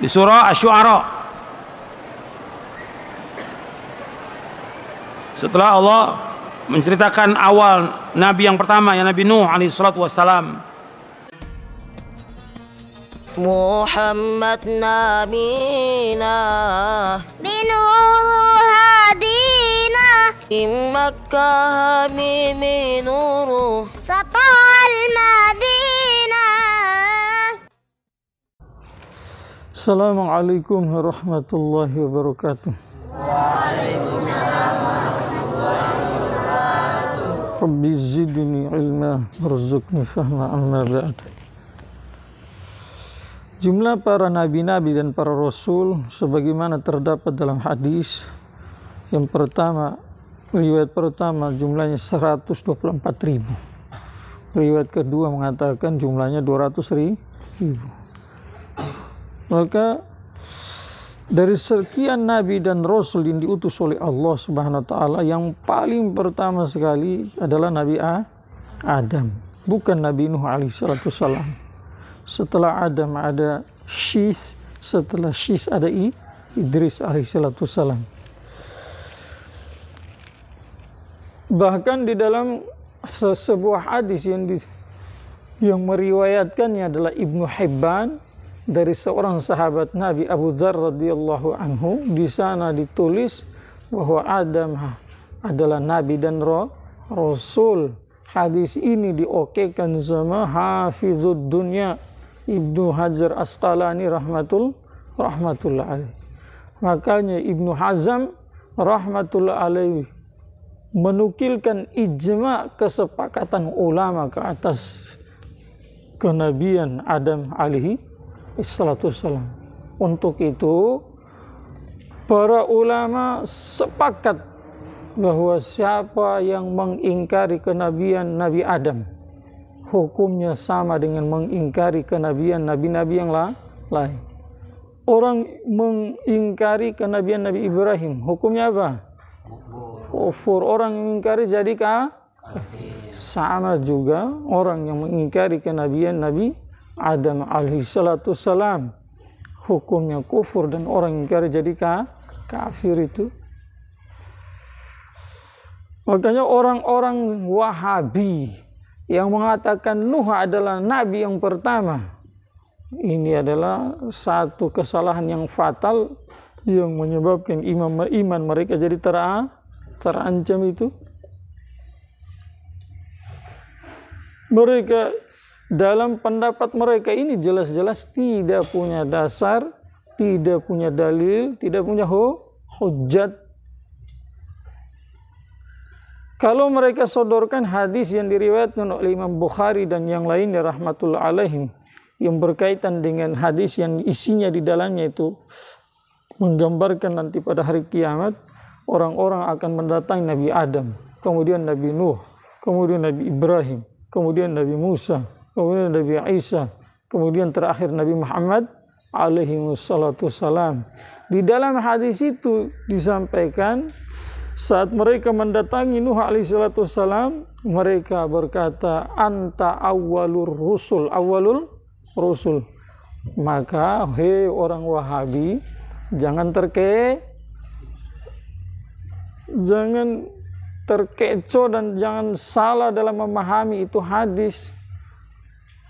di surah Asy-Syu'ara. Setelah Allah menceritakan awal nabi yang pertama, yang Nabi Nuh alaihi salatu wassalam. Muhammad nabina binuru hadina Makkah hamimi nuru satal madinah. Assalamualaikum warahmatullahi wabarakatuh. Waalaikumsalam warahmatullahi wabarakatuh. Rabbi zidni ilma warzuqni fahma amma ba'd. Jumlah para nabi-nabi dan para rasul sebagaimana terdapat dalam hadis. Yang pertama, riwayat pertama jumlahnya 124.000. Riwayat kedua mengatakan jumlahnya 200.000. Maka dari sekian nabi dan rasul yang diutus oleh Allah Subhanahu wa taala, yang paling pertama sekali adalah Nabi Adam, bukan Nabi Nuh alaihi salatu wassalam. Setelah Adam ada Syis, setelah Syis ada Idris alaihi salatu wassalam. Bahkan di dalam sebuah hadis yang meriwayatkannya adalah Ibnu Hibban dari seorang sahabat Nabi Abu Dzar radhiyallahu anhu, di sana ditulis bahwa Adam adalah nabi dan rasul. Hadis ini diokekan sama Hafizud Dunya Ibnu Hajar Asqalani rahmatullah alaih. Makanya Ibnu Hazm rahmatullah alaih menukilkan ijma kesepakatan ulama ke atas kenabian Adam alaihi salatu wassalam. Untuk itu para ulama sepakat bahwa siapa yang mengingkari kenabian Nabi Adam, hukumnya sama dengan mengingkari kenabian nabi-nabi yang lain. Orang mengingkari kenabian Nabi Ibrahim, hukumnya apa? Kufur. Orang yang mengingkari jadi sama juga orang yang mengingkari kenabian Nabi Adam alaihi salatu wassalam, hukumnya kufur, dan orang yang mengingkari jadi kafir itu. Makanya orang-orang Wahabi yang mengatakan Nuh adalah nabi yang pertama, ini adalah satu kesalahan yang fatal yang menyebabkan iman mereka jadi terancam itu. Mereka dalam pendapat mereka ini jelas-jelas tidak punya dasar, tidak punya dalil, tidak punya hujjat. Kalau mereka sodorkan hadis yang diriwayatkan oleh Imam Bukhari dan yang lainnya rahmatullah alaihim, yang berkaitan dengan hadis yang isinya di dalamnya itu menggambarkan nanti pada hari kiamat orang-orang akan mendatangi Nabi Adam, kemudian Nabi Nuh, kemudian Nabi Ibrahim, kemudian Nabi Musa, kemudian Nabi Isa, kemudian terakhir Nabi Muhammad alaihi wassalatu wassalam. Di dalam hadis itu disampaikan saat mereka mendatangi Nuh alaihi salatu wassalam, mereka berkata, anta awwalur rusul, awwalul rusul. Maka hei orang Wahabi, jangan terkecoh dan jangan salah dalam memahami itu hadis.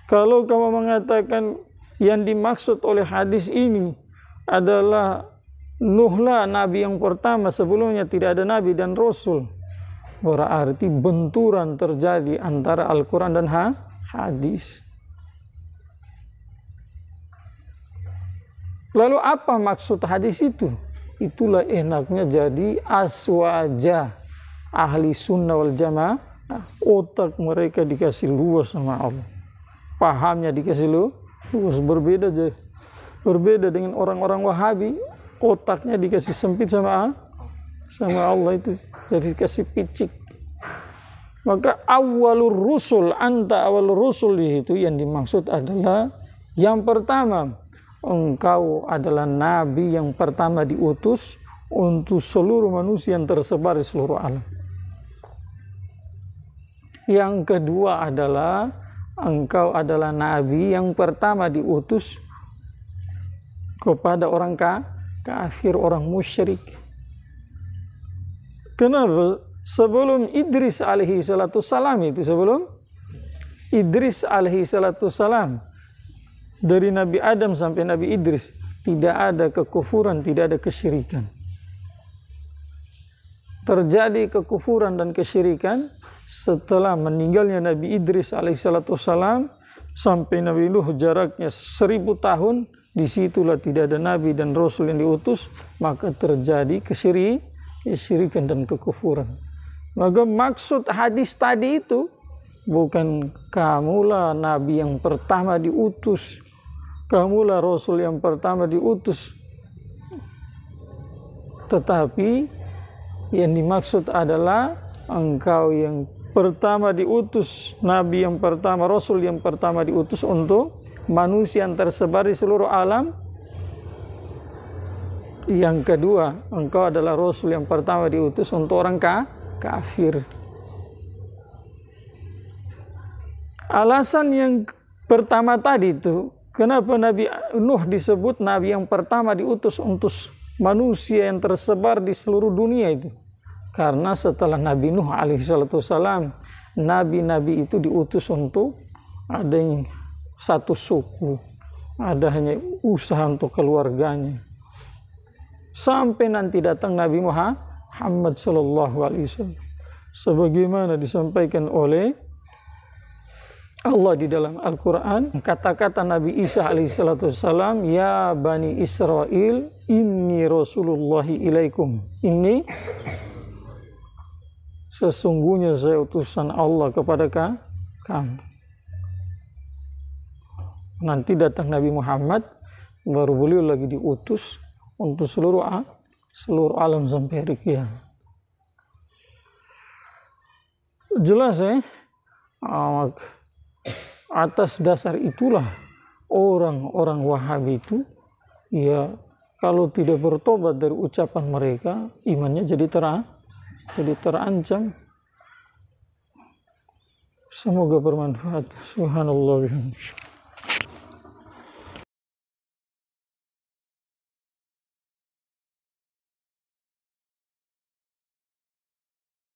Kalau kamu mengatakan yang dimaksud oleh hadis ini adalah Nuhlah nabi yang pertama, sebelumnya tidak ada nabi dan rasul, berarti benturan terjadi antara Al-Quran dan hadis. Lalu apa maksud hadis itu? Itulah enaknya jadi aswaja ahli sunnah wal jamaah. Otak mereka dikasih luas sama Allah, pahamnya dikasih luas. Berbeda dengan orang-orang Wahabi, otaknya dikasih sempit sama Allah, itu jadi dikasih picik. Maka awalur rusul, anta awalur rusul, di situ yang dimaksud adalah yang pertama, engkau adalah nabi yang pertama diutus untuk seluruh manusia yang tersebar di seluruh alam. Yang kedua adalah engkau adalah nabi yang pertama diutus kepada orang kafir, orang musyrik. Kenapa? Sebelum Idris alaihi salatu salam itu, sebelum Idris alaihi salatu salam, dari Nabi Adam sampai Nabi Idris, tidak ada kekufuran, tidak ada kesyirikan. Terjadi kekufuran dan kesyirikan setelah meninggalnya Nabi Idris alaihi salatu salam sampai Nabi Nuh, jaraknya 1000 tahun. Disitulah tidak ada Nabi dan Rasul yang diutus, maka terjadi kesyirikan dan kekufuran. Maka maksud hadis tadi itu bukan kamulah Nabi yang pertama diutus, kamulah Rasul yang pertama diutus, tetapi yang dimaksud adalah engkau yang pertama diutus, Nabi yang pertama, Rasul yang pertama diutus untuk manusia yang tersebar di seluruh alam. Yang kedua, engkau adalah Rasul yang pertama diutus untuk orang kafir. Alasan yang pertama tadi itu, kenapa Nabi Nuh disebut Nabi yang pertama diutus untuk manusia yang tersebar di seluruh dunia itu? Karena setelah Nabi Nuh alaihissalam, nabi-nabi itu diutus untuk ada yang satu suku, ada hanya usaha untuk keluarganya. Sampai nanti datang Nabi Muhammad sallallahu alaihi wasallam, sebagaimana disampaikan oleh Allah di dalam Al-Quran, kata-kata Nabi Isa alaihissalam, ya Bani Israel, inni Rasulullahi ilaikum. Ini sesungguhnya saya utusan Allah kepada kamu. Nanti datang Nabi Muhammad, baru beliau lagi diutus untuk seluruh alam sampai hari kiamat. Jelas atas dasar itulah orang-orang Wahabi itu, ya kalau tidak bertobat dari ucapan mereka, imannya jadi terancam. Semoga bermanfaat. Subhanallah.